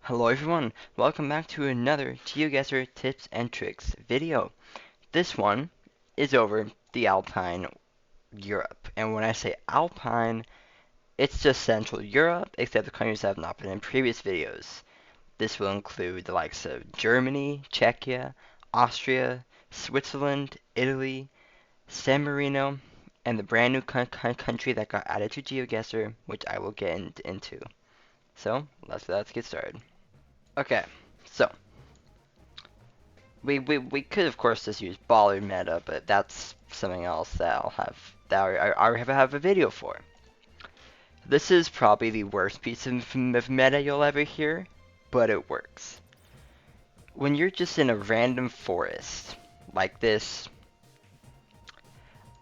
Hello everyone, welcome back to another Geoguessr tips and tricks video. This one is over the Alpine Europe, and when I say Alpine, it's just Central Europe, except the countries that have not been in previous videos. This will include the likes of Germany, Czechia, Austria, Switzerland, Italy, San Marino, and the brand new country that got added to Geoguessr, which I will get into. So, let's get started. Okay, so we could of course just use baller meta, but that's something else that I already have a video for. This is probably the worst piece of meta you'll ever hear, but it works. When you're just in a random forest like this,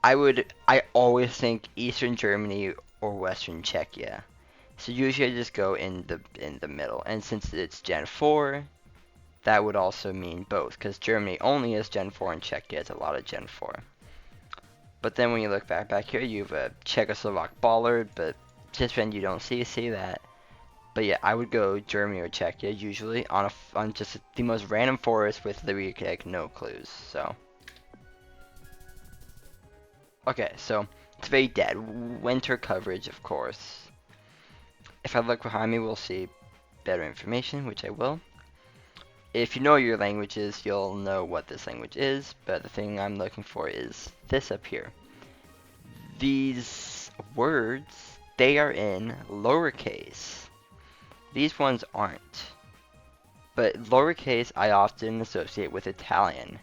I always think Eastern Germany or Western Czechia. So usually I just go in the middle, and since it's Gen 4, that would also mean both, because Germany only has Gen 4 and Czechia has a lot of Gen 4. But then when you look back here, you have a Czechoslovak baller, but just when you don't see that. But yeah, I would go Germany or Czechia usually on just the most random forest with literally like no clues. So okay, so it's very dead. Winter coverage, of course. If I look behind me, we'll see better information, which I will. If you know your languages, you'll know what this language is, but the thing I'm looking for is this up here. These words, they are in lowercase. These ones aren't. But lowercase I often associate with Italian,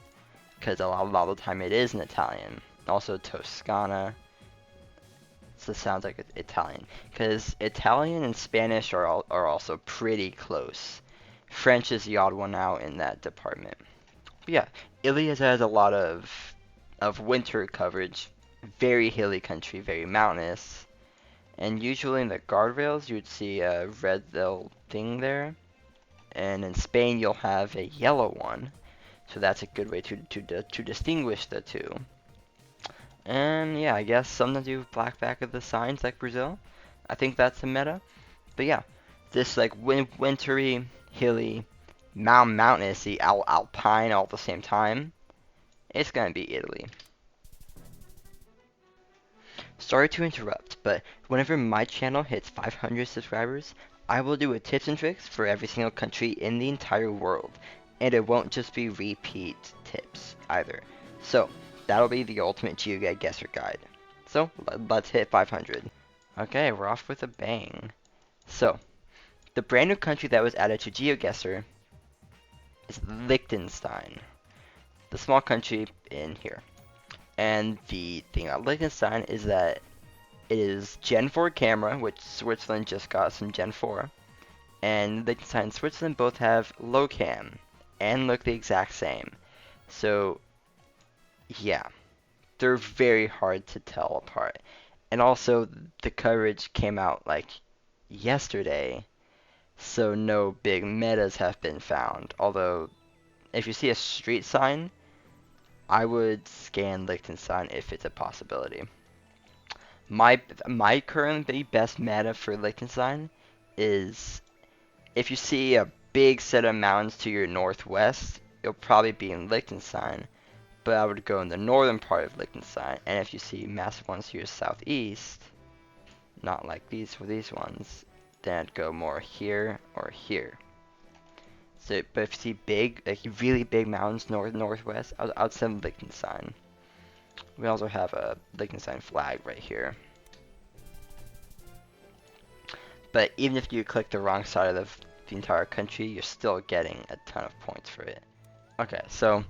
because a lot of the time it is in Italian. Also Toscana, so it sounds like it's Italian. Because Italian and Spanish are also pretty close. French is the odd one out in that department. But yeah, Ilias has a lot of winter coverage, very hilly country, very mountainous, and usually in the guardrails you would see a red little thing there, and in Spain you'll have a yellow one, so that's a good way to distinguish the two. And yeah, I guess something to do with black back of the signs like Brazil. I think that's the meta. But yeah, this like wintry, hilly, mountainous, the Alpine all at the same time. It's gonna be Italy. Sorry to interrupt, but whenever my channel hits 500 subscribers, I will do a tips and tricks for every single country in the entire world. And it won't just be repeat tips either. So, that'll be the ultimate Geoguessr guide. So, let's hit 500. Okay, we're off with a bang. So, the brand new country that was added to Geoguessr is Liechtenstein. The small country in here. And the thing about Liechtenstein is that it is Gen 4 camera, which Switzerland just got some Gen 4. And Liechtenstein and Switzerland both have low cam and look the exact same. So, yeah, they're very hard to tell apart. And also, the coverage came out like yesterday, so no big metas have been found. Although, if you see a street sign, I would scan Liechtenstein if it's a possibility. My currently best meta for Liechtenstein is if you see a big set of mountains to your northwest, it'll probably be in Liechtenstein, but I would go in the northern part of Liechtenstein. And if you see massive ones to your southeast, not like these ones, then I'd go more here or here. So, but if you see big, like really big mountains northwest, I'd send Liechtenstein. We also have a Liechtenstein flag right here. But even if you click the wrong side of the entire country, you're still getting a ton of points for it. Okay, so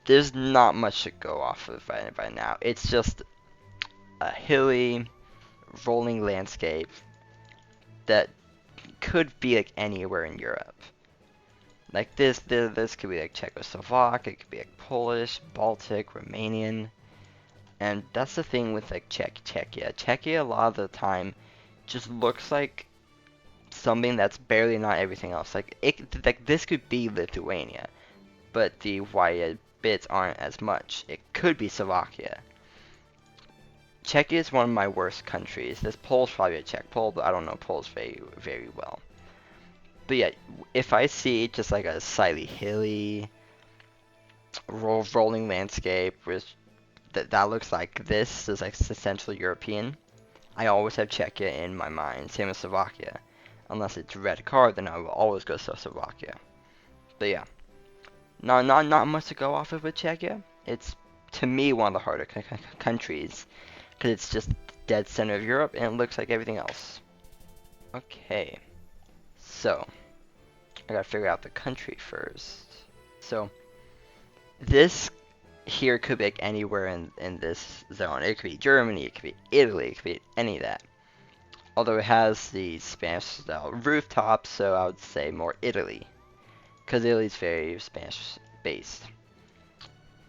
there's not much to go off of right now. It's just a hilly, rolling landscape that could be like anywhere in Europe. Like this could be like Czechoslovak, it could be like Polish, Baltic, Romanian. And that's the thing with like Czechia. Czechia a lot of the time just looks like something that's barely not everything else. Like this could be Lithuania, but the white bits aren't as much. It could be Slovakia. Czechia is one of my worst countries. This Pole's probably a Czech Pole, but I don't know Poles very well. But yeah, if I see just like a slightly hilly, rolling landscape with that looks like this is like Central European, I always have Czechia in my mind. Same as Slovakia. Unless it's red card, then I will always go to Slovakia. But yeah, not much to go off of with Czechia. It's to me one of the harder countries because it's just dead center of Europe and it looks like everything else. Okay, so I gotta figure out the country first. So this here could be like anywhere in this zone. It could be Germany, it could be Italy, it could be any of that. Although it has the Spanish style rooftops, so I would say more Italy. Because Italy's very Spanish based.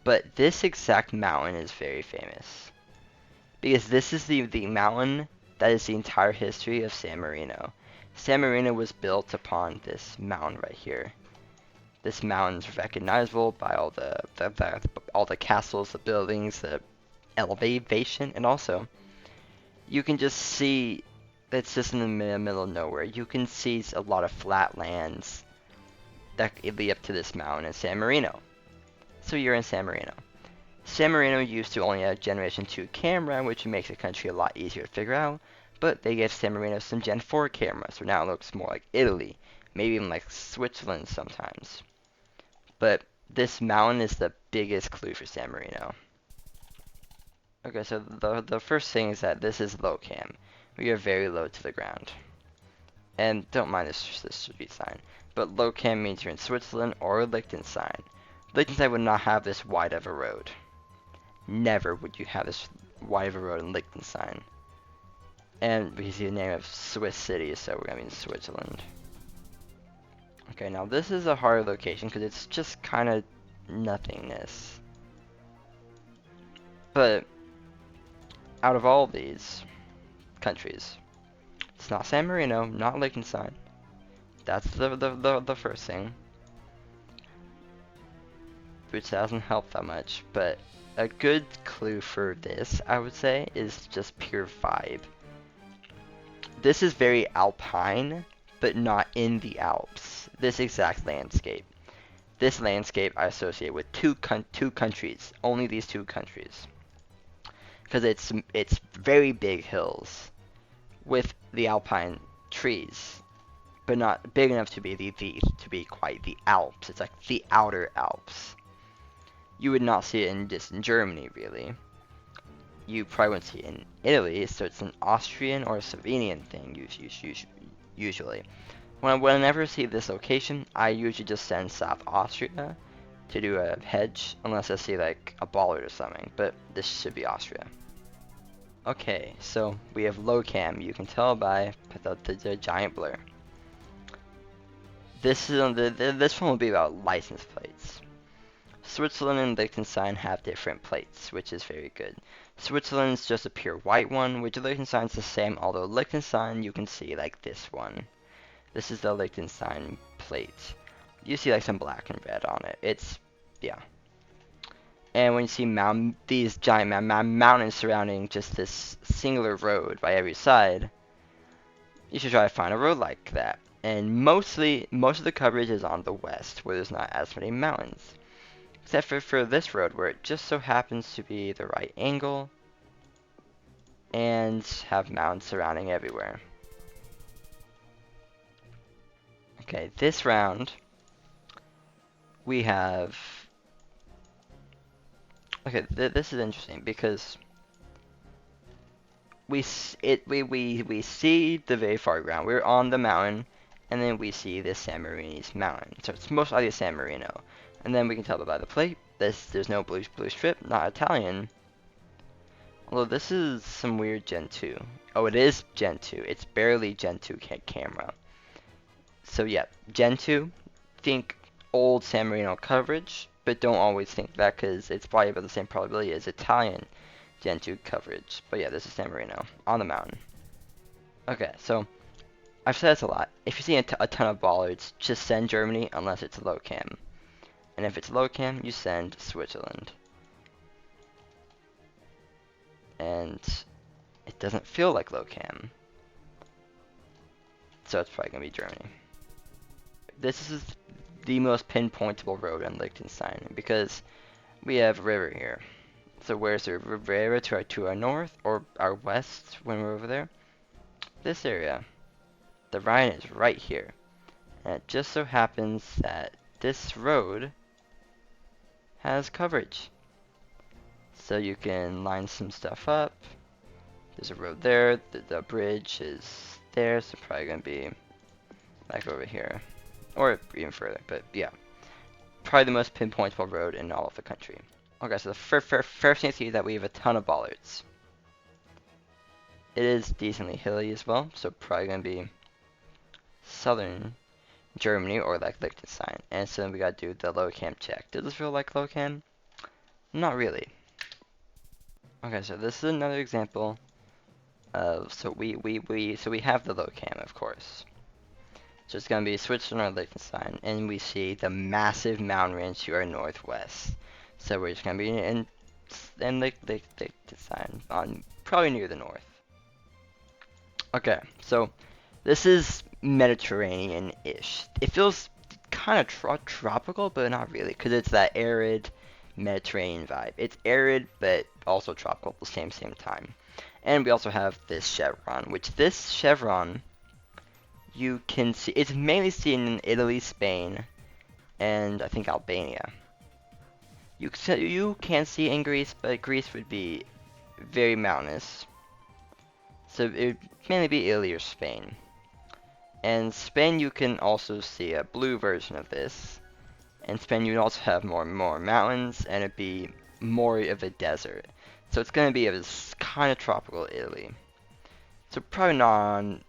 But this exact mountain is very famous. Because this is the mountain that is the entire history of San Marino. San Marino was built upon this mountain right here. This mountain's recognizable by all the castles, the buildings, the elevation, and also you can just see it's just in the middle of nowhere. You can see a lot of flat lands that lead up to this mountain in San Marino. So you're in San Marino. San Marino used to only have Generation 2 camera, which makes the country a lot easier to figure out, but they gave San Marino some Gen 4 cameras, so now it looks more like Italy, maybe even like Switzerland sometimes. But this mountain is the biggest clue for San Marino. Okay, so the first thing is that this is low cam. We are very low to the ground. And don't mind this street sign. But low cam means you're in Switzerland or Liechtenstein. Liechtenstein would not have this wide of a road. Never would you have this wide of a road in Liechtenstein. And we see the name of Swiss city, so we're gonna be in Switzerland. Okay, now this is a hard location because it's just kind of nothingness. But out of all these countries, it's not San Marino, not Liechtenstein. That's the first thing. Which doesn't help that much, but a good clue for this, I would say, is just pure vibe. This is very Alpine, but not in the Alps. This exact landscape. This landscape I associate with two countries, only these two countries. Because it's very big hills with the Alpine trees, but not big enough to be to be quite the Alps. It's like the outer Alps. You would not see it in Germany, really. You probably wouldn't see it in Italy, so it's an Austrian or a Slovenian thing, usually. Whenever I see this location, I usually just send South Austria to do a hedge, unless I see like a bollard or something, but this should be Austria. Okay, so we have low cam. You can tell by the giant blur. This one will be about license plates. Switzerland and Liechtenstein have different plates, which is very good. Switzerland's just a pure white one, which Liechtenstein's the same, although Liechtenstein you can see like this one. This is the Liechtenstein plate. You see like some black and red on it. It's, yeah. And when you see these giant mountains surrounding just this singular road by every side, you should try to find a road like that. And most of the coverage is on the west, where there's not as many mountains. Except for this road, where it just so happens to be the right angle and have mountains surrounding everywhere. Okay, this round we have. Okay, this is interesting because we see the very far ground. We're on the mountain, and then we see the San Marino's mountain. So it's most likely San Marino. And then we can tell by the plate, there's no blue strip, not Italian. Although this is some weird Gen 2. Oh, it is Gen 2. It's barely Gen 2 camera. So yeah, Gen 2, think old San Marino coverage, but don't always think that because it's probably about the same probability as Italian Gen 2 coverage. But yeah, this is San Marino on the mountain. Okay, so I've said this a lot. If you see a ton of bollards, just send Germany unless it's low cam. And if it's low cam, you send Switzerland. And it doesn't feel like low cam. So it's probably going to be Germany. this is the most pinpointable road in Liechtenstein because we have a river here. So where's the river to our north or our west when we're over there? This area. The Rhine is right here. And it just so happens that this road has coverage. So you can line some stuff up. There's a road there. The bridge is there, so probably gonna be like over here. Or even further, but yeah. Probably the most pinpointable road in all of the country. Okay, so the first thing you see is that we have a ton of bollards. It is decently hilly as well, so probably gonna be southern Germany or like Liechtenstein. And so then we gotta do the low cam check. Does this feel like low cam? Not really. Okay, so this is another example of so we have the low cam, of course. So it's gonna be Switzerland or Liechtenstein, and we see the massive mountain range to our northwest. So we're just gonna be in Liechtenstein, on probably near the north. Okay, so this is Mediterranean-ish. It feels kind of tropical, but not really, because it's that arid Mediterranean vibe. It's arid, but also tropical at the same time. And we also have this chevron, which this chevron, you can see, it's mainly seen in Italy, Spain, and I think Albania. You can see in Greece, but Greece would be very mountainous. So it would mainly be Italy or Spain. And Spain, you can also see a blue version of this. In Spain, you would also have more mountains, and it'd be more of a desert. So it's going to be a kind of tropical Italy. So probably not on,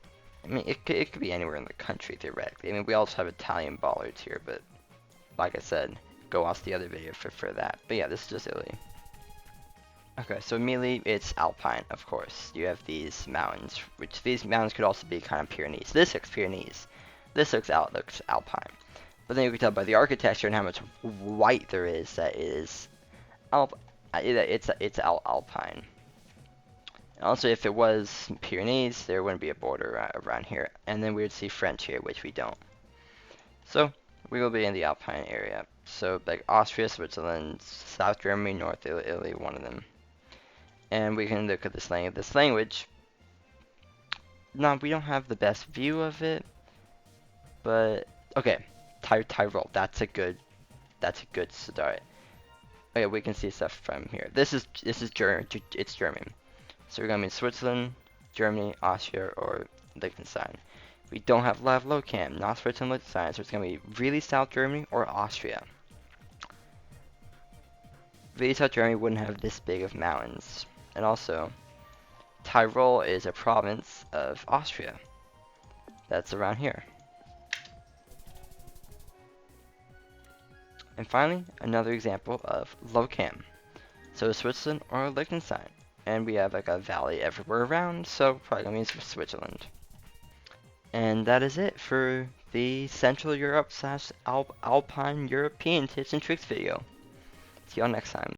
I mean, it could be anywhere in the country, theoretically. I mean, we also have Italian bollards here, but like I said, go watch the other video for that. But yeah, this is just Italy. Okay, so immediately it's Alpine, of course. You have these mountains, which these mountains could also be kind of Pyrenees. This looks Pyrenees. This looks Alpine. But then you can tell by the architecture and how much white there is that it is it's Alpine. And also, if it was Pyrenees, there wouldn't be a border around here. And then we would see French here, which we don't. So we will be in the Alpine area. So like Austria, Switzerland, South Germany, North Italy, one of them. And we can look at this language. This language, no, we don't have the best view of it, but okay, Tyrol. That's a good start. Okay, we can see stuff from here. This is German. It's German. So we're gonna be in Switzerland, Germany, Austria, or Liechtenstein. We don't have live low cam, not Switzerland, Liechtenstein. So it's gonna be really South Germany or Austria. Really South Germany wouldn't have this big of mountains. And also, Tyrol is a province of Austria. That's around here. And finally, another example of low cam. So Switzerland or Liechtenstein. And we have like a valley everywhere around, so probably gonna mean Switzerland. And that is it for the Central Europe / Alpine European tips and tricks video. See y'all next time.